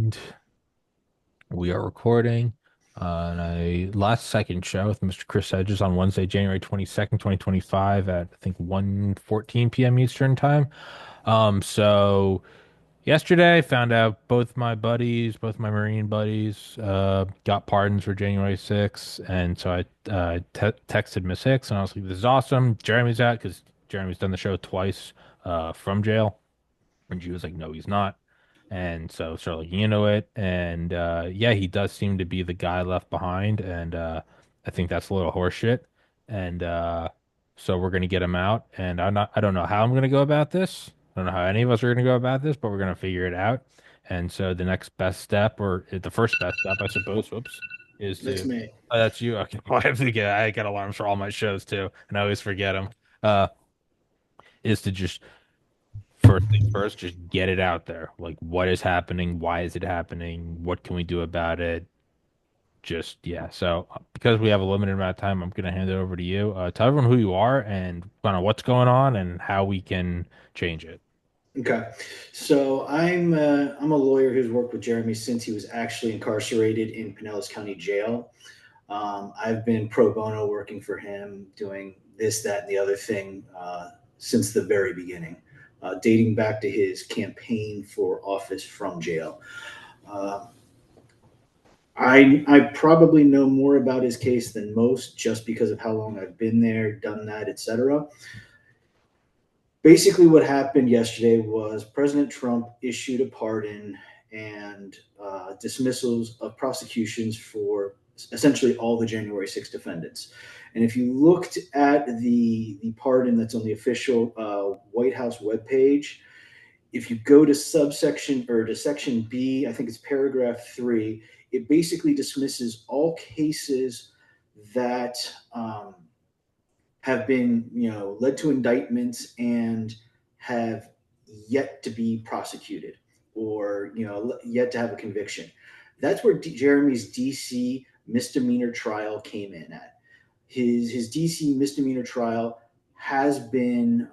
And we are recording on a last second show with Mr. Chris Hedges on Wednesday, January 22nd, 2025 at I think 1:14 p.m. Eastern time. So yesterday I found out both my buddies, both my Marine buddies, got pardons for January 6th. And so I te texted Miss Hicks and I was like, this is awesome. Jeremy's out because Jeremy's done the show twice from jail. And she was like, no, he's not. And so started looking into it. And yeah, he does seem to be the guy left behind. And I think that's a little horseshit. And so we're gonna get him out. And I don't know how I'm gonna go about this. I don't know how any of us are gonna go about this, but we're gonna figure it out. And so the next best step, or the first best step, I suppose, whoops, is That's to me. oh, that's you. Okay. Well, I got alarms for all my shows too, and I always forget them. Uh, is to just first things first, just get it out there. Like, what is happening? Why is it happening? What can we do about it? Just, yeah. So, because we have a limited amount of time, I'm going to hand it over to you. Tell everyone who you are and kind of what's going on and how we can change it. Okay, so I'm a lawyer who's worked with Jeremy since he was actually incarcerated in Pinellas County Jail. I've been pro bono working for him, doing this, that, and the other thing since the very beginning, dating back to his campaign for office from jail. Uh, I probably know more about his case than most, just because of how long I've been there, done that, etc. Basically, what happened yesterday was President Trump issued a pardon and dismissals of prosecutions for essentially all the January 6 defendants. And if you looked at the pardon that's on the official White House webpage, if you go to subsection or to section B, I think it's paragraph 3, it basically dismisses all cases that have been, led to indictments and have yet to be prosecuted or, yet to have a conviction. That's where Jeremy's DC misdemeanor trial came in at. His DC misdemeanor trial has been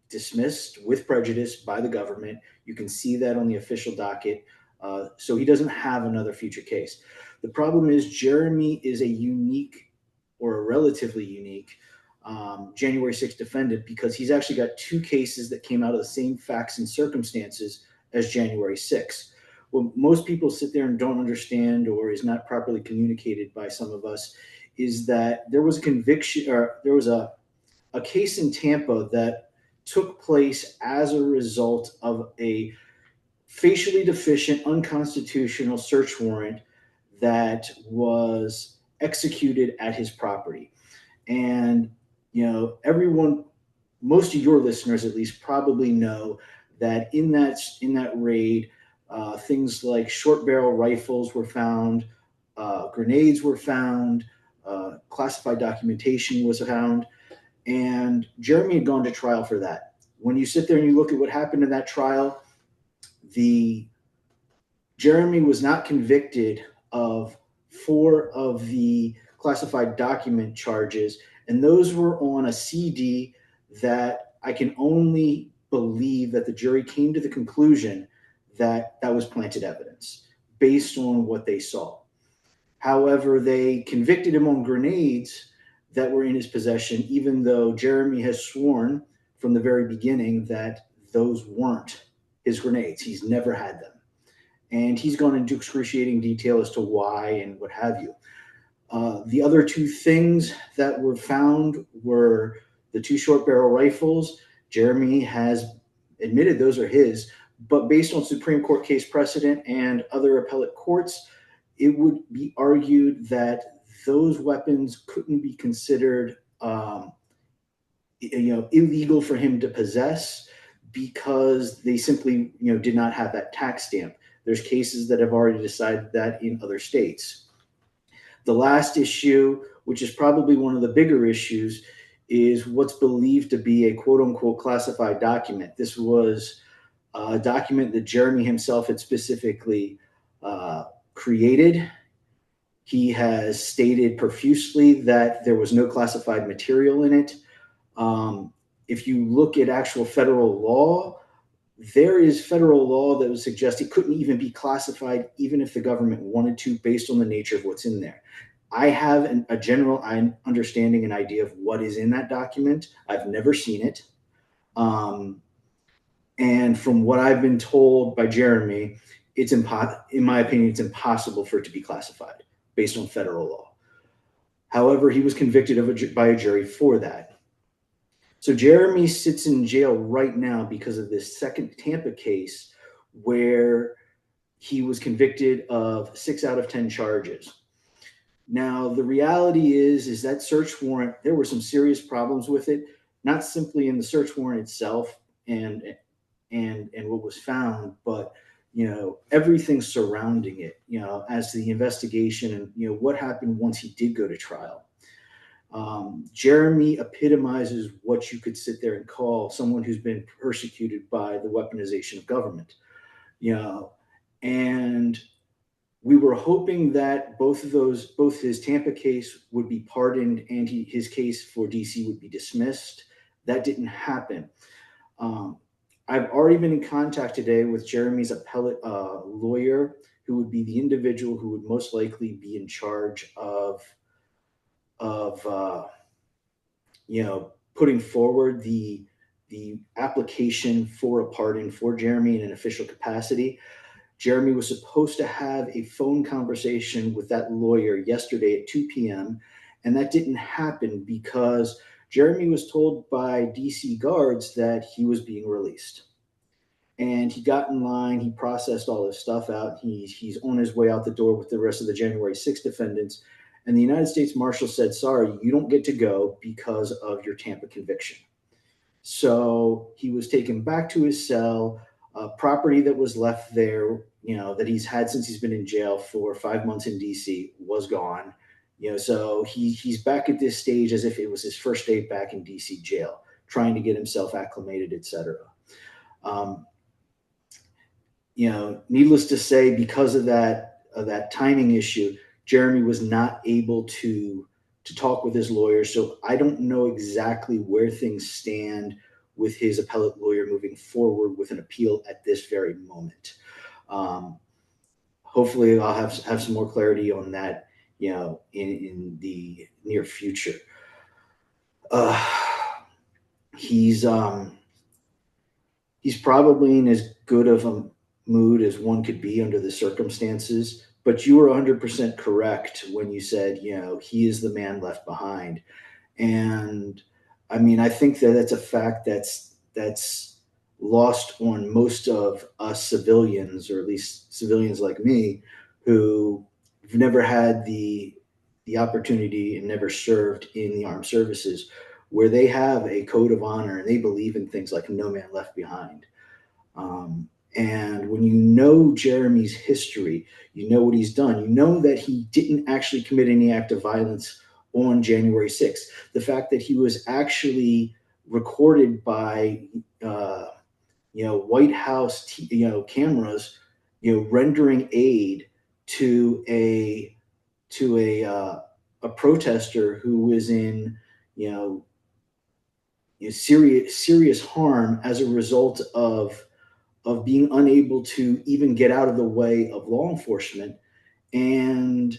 dismissed with prejudice by the government. You can see that on the official docket. So he doesn't have another future case. The problem is Jeremy is a unique or a relatively unique January 6th defendant because he's actually got two cases that came out of the same facts and circumstances as January 6th. What most people sit there and don't understand, or is not properly communicated by some of us, is that there was a conviction, or there was a case in Tampa that took place as a result of a facially deficient, unconstitutional search warrant that was executed at his property. And, everyone, most of your listeners at least probably know that in that raid, things like short barrel rifles were found, grenades were found, classified documentation was found, and Jeremy had gone to trial for that. When you sit there and you look at what happened in that trial, the Jeremy was not convicted of four of the classified document charges, and those were on a CD that I can only believe that the jury came to the conclusion that that was planted evidence based on what they saw. However, they convicted him on grenades that were in his possession, even though Jeremy has sworn from the very beginning that those weren't his grenades. He's never had them. And he's gone into excruciating detail as to why and what have you. The other two things that were found were the two short barrel rifles. Jeremy has admitted those are his, but based on Supreme Court case precedent and other appellate courts, it would be argued that those weapons couldn't be considered, illegal for him to possess because they simply, did not have that tax stamp. There's cases that have already decided that in other states. The last issue, which is probably one of the bigger issues, is what's believed to be a quote unquote classified document. This was a document that Jeremy himself had specifically created. He has stated profusely that there was no classified material in it. If you look at actual federal law, there is federal law that would suggest it couldn't even be classified, even if the government wanted to, based on the nature of what's in there. I have a general understanding and idea of what is in that document. I've never seen it. And from what I've been told by Jeremy, in my opinion, it's impossible for it to be classified based on federal law. However, he was convicted by a jury for that. So Jeremy sits in jail right now because of this second Tampa case where he was convicted of 6 out of 10 charges. Now, the reality is that search warrant, there were some serious problems with it, not simply in the search warrant itself and what was found, but everything surrounding it, as the investigation and what happened once he did go to trial. Jeremy epitomizes what you could sit there and call someone who's been persecuted by the weaponization of government, and we were hoping that both his Tampa case would be pardoned and his case for DC would be dismissed. That didn't happen. I've already been in contact today with Jeremy's appellate lawyer, who would be the individual who would most likely be in charge of putting forward the application for a pardon for Jeremy in an official capacity. Jeremy was supposed to have a phone conversation with that lawyer yesterday at 2 p.m., and that didn't happen because Jeremy was told by DC guards that he was being released. And he got in line, he processed all his stuff out, he's on his way out the door with the rest of the January 6th defendants, and the United States Marshal said, sorry, you don't get to go because of your Tampa conviction. So he was taken back to his cell. Property that was left there, that he's had since he's been in jail for 5 months in DC, was gone. So he's back at this stage as if it was his first day back in DC jail, trying to get himself acclimated, etc. Needless to say, because of that timing issue, Jeremy was not able to talk with his lawyer. So I don't know exactly where things stand with his appellate lawyer moving forward with an appeal at this very moment. Hopefully I'll have some more clarity on that, in the near future. He's probably in as good of a mood as one could be under the circumstances, but you were 100% correct when you said, he is the man left behind. And I mean, I think that's a fact that's lost on most of us civilians, or at least civilians like me, who have never had the opportunity and never served in the armed services, where they have a code of honor and they believe in things like no man left behind. And when you know Jeremy's history, you know what he's done, you know that he didn't actually commit any act of violence on January 6th. The fact that he was actually recorded by, White House, cameras, rendering aid to a protester who was in, serious harm as a result of being unable to even get out of the way of law enforcement. And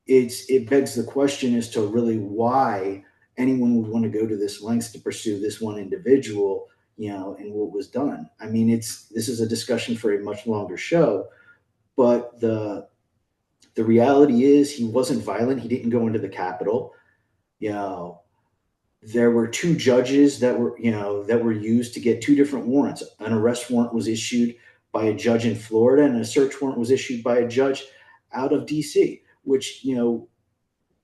it begs the question as to really why anyone would want to go to this lengths to pursue this one individual, and what was done. I mean, this is a discussion for a much longer show, but the reality is he wasn't violent. He didn't go into the Capitol. There were 2 judges that were used to get 2 different warrants. An arrest warrant was issued by a judge in Florida, and a search warrant was issued by a judge out of DC, which,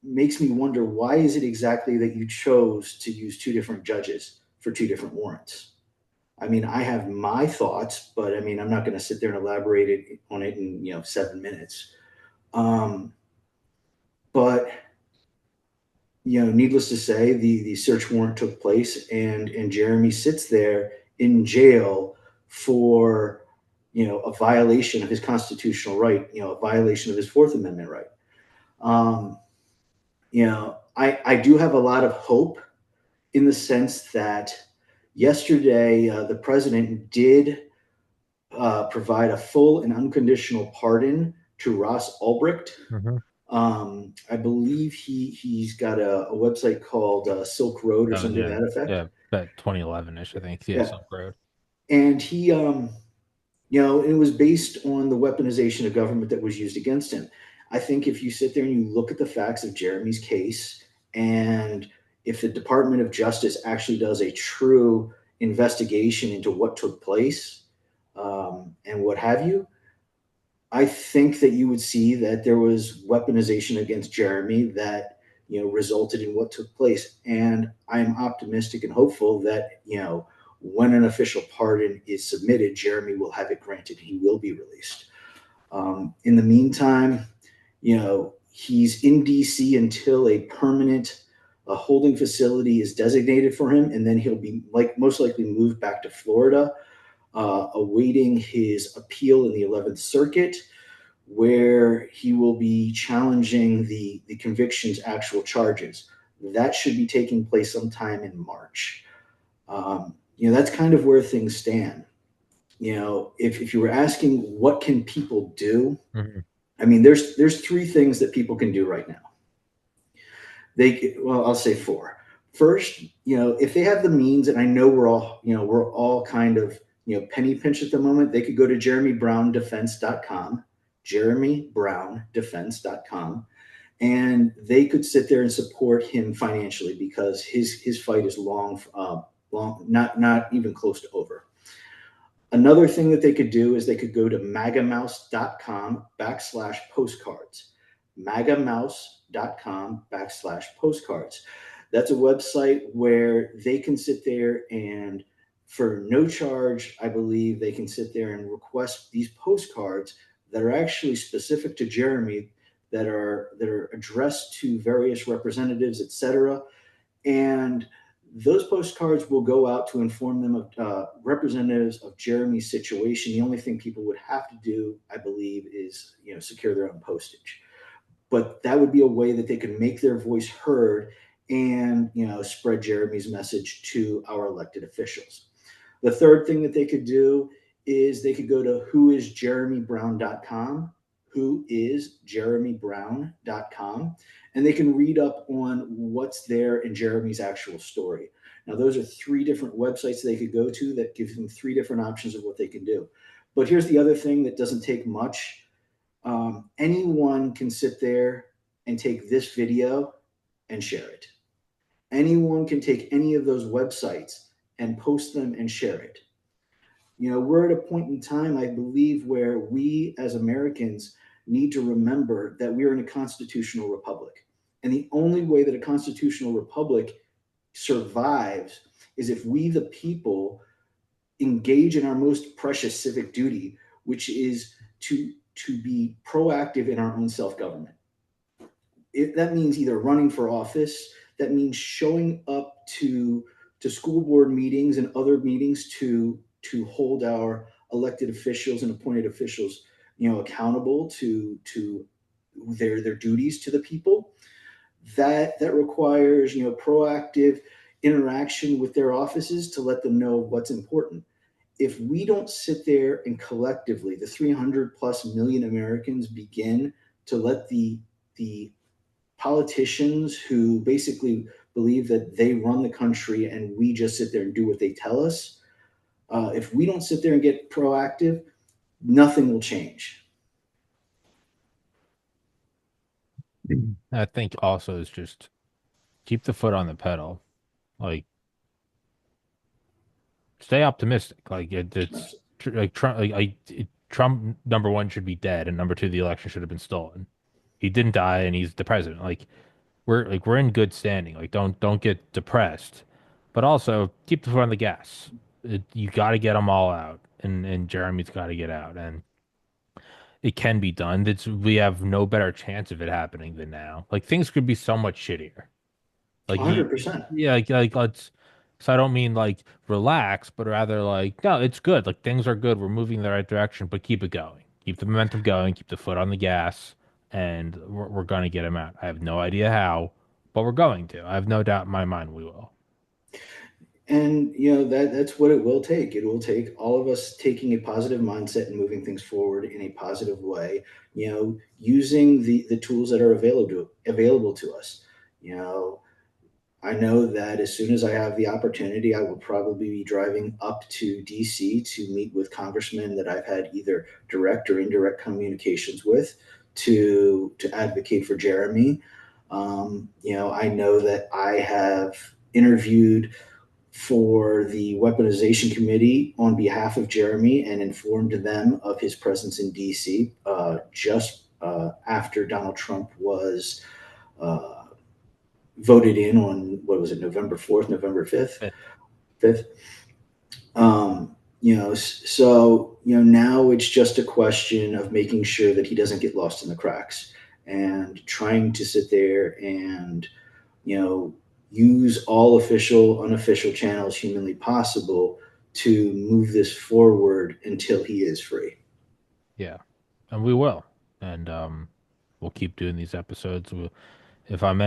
makes me wonder, why is it exactly that you chose to use 2 different judges for 2 different warrants? I mean, I have my thoughts, but I mean, I'm not going to sit there and elaborate on it in 7 minutes. But needless to say, the search warrant took place, and Jeremy sits there in jail for a violation of his constitutional right, a violation of his Fourth Amendment right. I do have a lot of hope, in the sense that Yesterday, the president did provide a full and unconditional pardon to Ross Ulbricht. Hmm. I believe he's got a website called Silk Road or Oh something to yeah, that effect. yeah, that 2011-ish, I think. Yeah, Yeah, Silk Road. and it was based on the weaponization of government that was used against him. I think if you sit there and you look at the facts of Jeremy's case, and if the Department of Justice actually does a true investigation into what took place, and what have you, I think that you would see that there was weaponization against Jeremy that resulted in what took place. And I'm optimistic and hopeful that when an official pardon is submitted, Jeremy will have it granted. He will be released. In the meantime, he's in DC until a holding facility is designated for him, and then he'll be most likely moved back to Florida, awaiting his appeal in the 11th Circuit, where he will be challenging the conviction's actual charges. That should be taking place sometime in March. That's kind of where things stand. If you were asking what can people do, Hmm. I mean, there's three things that people can do right now. I'll say four. First, if they have the means, and I know we're all kind of penny pinch at the moment, they could go to jeremybrown.defense.com, jeremybrown.defense.com, and they could sit there and support him financially because his fight is long, not even close to over. Another thing that they could do is they could go to magamouse.com/postcards. Magamouse.com/postcards. That's a website where they can sit there and, for no charge, I believe they can sit there and request these postcards that are actually specific to Jeremy, that are addressed to various representatives, etc. And those postcards will go out to inform them of representatives of Jeremy's situation. The only thing people would have to do, I believe, is secure their own postage. But that would be a way that they could make their voice heard and spread Jeremy's message to our elected officials. The third thing that they could do is they could go to whoisjeremybrown.com, whoisjeremybrown.com, and they can read up on what's there in Jeremy's actual story. Now, those are three different websites they could go to that give them three different options of what they can do. But here's the other thing that doesn't take much. Anyone can sit there and take this video and share it. Anyone can take any of those websites and post them and share it. We're at a point in time, I believe, where we as Americans need to remember that we are in a constitutional republic. And the only way that a constitutional republic survives is if we, the people, engage in our most precious civic duty, which is to be proactive in our own self-government. That means either running for office, that means showing up to school board meetings and other meetings to hold our elected officials and appointed officials accountable to their duties to the people. That requires proactive interaction with their offices to let them know what's important. If we don't sit there and collectively, the 300 plus million Americans, begin to let the politicians who basically believe that they run the country and we just sit there and do what they tell us, if we don't sit there and get proactive, nothing will change. I think also is just keep the foot on the pedal. Like, stay optimistic. Like it's like Trump. Trump, number one, should be dead, and number two, the election should have been stolen. He didn't die, and he's the president. We're in good standing. Like, don't get depressed, but also keep the foot on the gas. You got to get them all out, and Jeremy's got to get out, and it can be done. We have no better chance of it happening than now. Like, things could be so much shittier. Like you, 100%. yeah, like let's. So I don't mean like relax, but rather like no, it's good. Like things are good. We're moving in the right direction, but keep it going. Keep the momentum going. Keep the foot on the gas, and we're gonna get him out. I have no idea how, but we're going to. I have no doubt in my mind we will. And that's what it will take. It will take all of us taking a positive mindset and moving things forward in a positive way. Using the tools that are available to us. You know, I know that as soon as I have the opportunity, I will probably be driving up to DC to meet with congressmen that I've had either direct or indirect communications with to advocate for Jeremy. I know that I have interviewed for the weaponization committee on behalf of Jeremy and informed them of his presence in DC just after Donald Trump was uh, voted in on, what was it, November 4th, November 5th, 5th. Now it's just a question of making sure that he doesn't get lost in the cracks and trying to sit there and, you know, use all official, unofficial channels humanly possible to move this forward until he is free. Yeah, and we will, and we'll keep doing these episodes. If I'm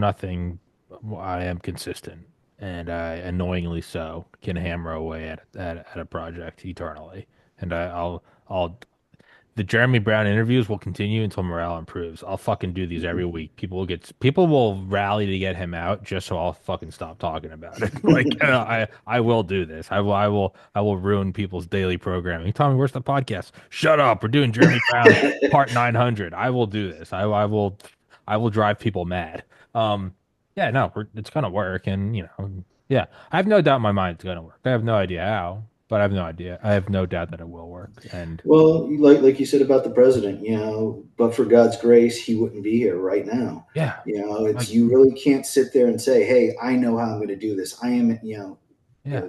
nothing, I am consistent, and I annoyingly so can hammer away at a project eternally. And I'll the Jeremy Brown interviews will continue until morale improves. I'll fucking do these every week. People will rally to get him out just so I'll fucking stop talking about it. Like I will do this. I will ruin people's daily programming. Tommy, where's the podcast? Shut up. We're doing Jeremy Brown part 900. I will do this. I will drive people mad. Yeah, no, it's gonna work, and yeah, I have no doubt in my mind it's gonna work. I have no idea how, but I have no idea. I have no doubt that it will work, and. Well, like you said about the president, but for God's grace, he wouldn't be here right now. Yeah. It's Like, you really can't sit there and say, "Hey, I know how I'm going to do this. I am," yeah,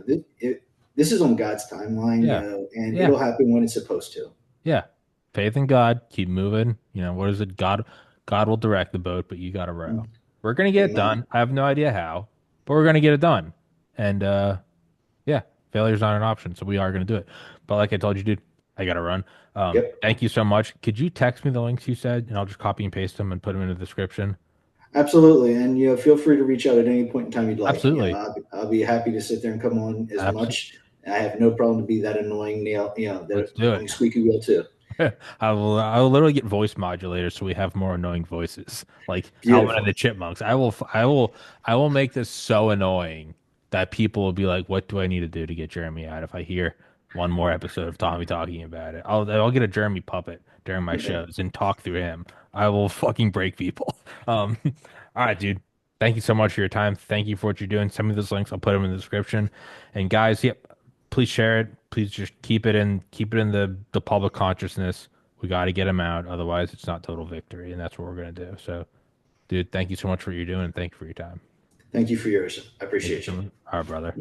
this is on God's timeline, yeah, and yeah, it'll happen when it's supposed to. yeah. Faith in God, keep moving. What is it? God will direct the boat, but you got to row. We're gonna get it Amen. done. I have no idea how, but we're gonna get it done. And yeah, failure's not an option, so we are gonna do it. But like I told you, dude, I gotta run. Yep, Thank you so much. Could you text me the links you said, and I'll just copy and paste them and put them in the description? absolutely. And feel free to reach out at any point in time you'd like. Absolutely. I'll be happy to sit there and come on as Absolutely. much. I have no problem to be that annoying nail, Let's that do it. annoying squeaky wheel too. I will literally get voice modulators so we have more annoying voices, like Alvin and Beautiful. the Chipmunks. I will make this so annoying that people will be like, "What do I need to do to get Jeremy out?" If I hear one more episode of Tommy talking about it, I'll get a Jeremy puppet during my shows and talk through him. I will fucking break people. All right, dude. Thank you so much for your time. Thank you for what you're doing. Send me those links. I'll put them in the description. And guys, yep, please share it. Please just keep it in the public consciousness. We got to get him out, otherwise it's not total victory, and that's what we're gonna do. So, dude, thank you so much for what you're doing, and thank you for your time. Thank you for yours. I Thank you appreciate so you. much, our brother.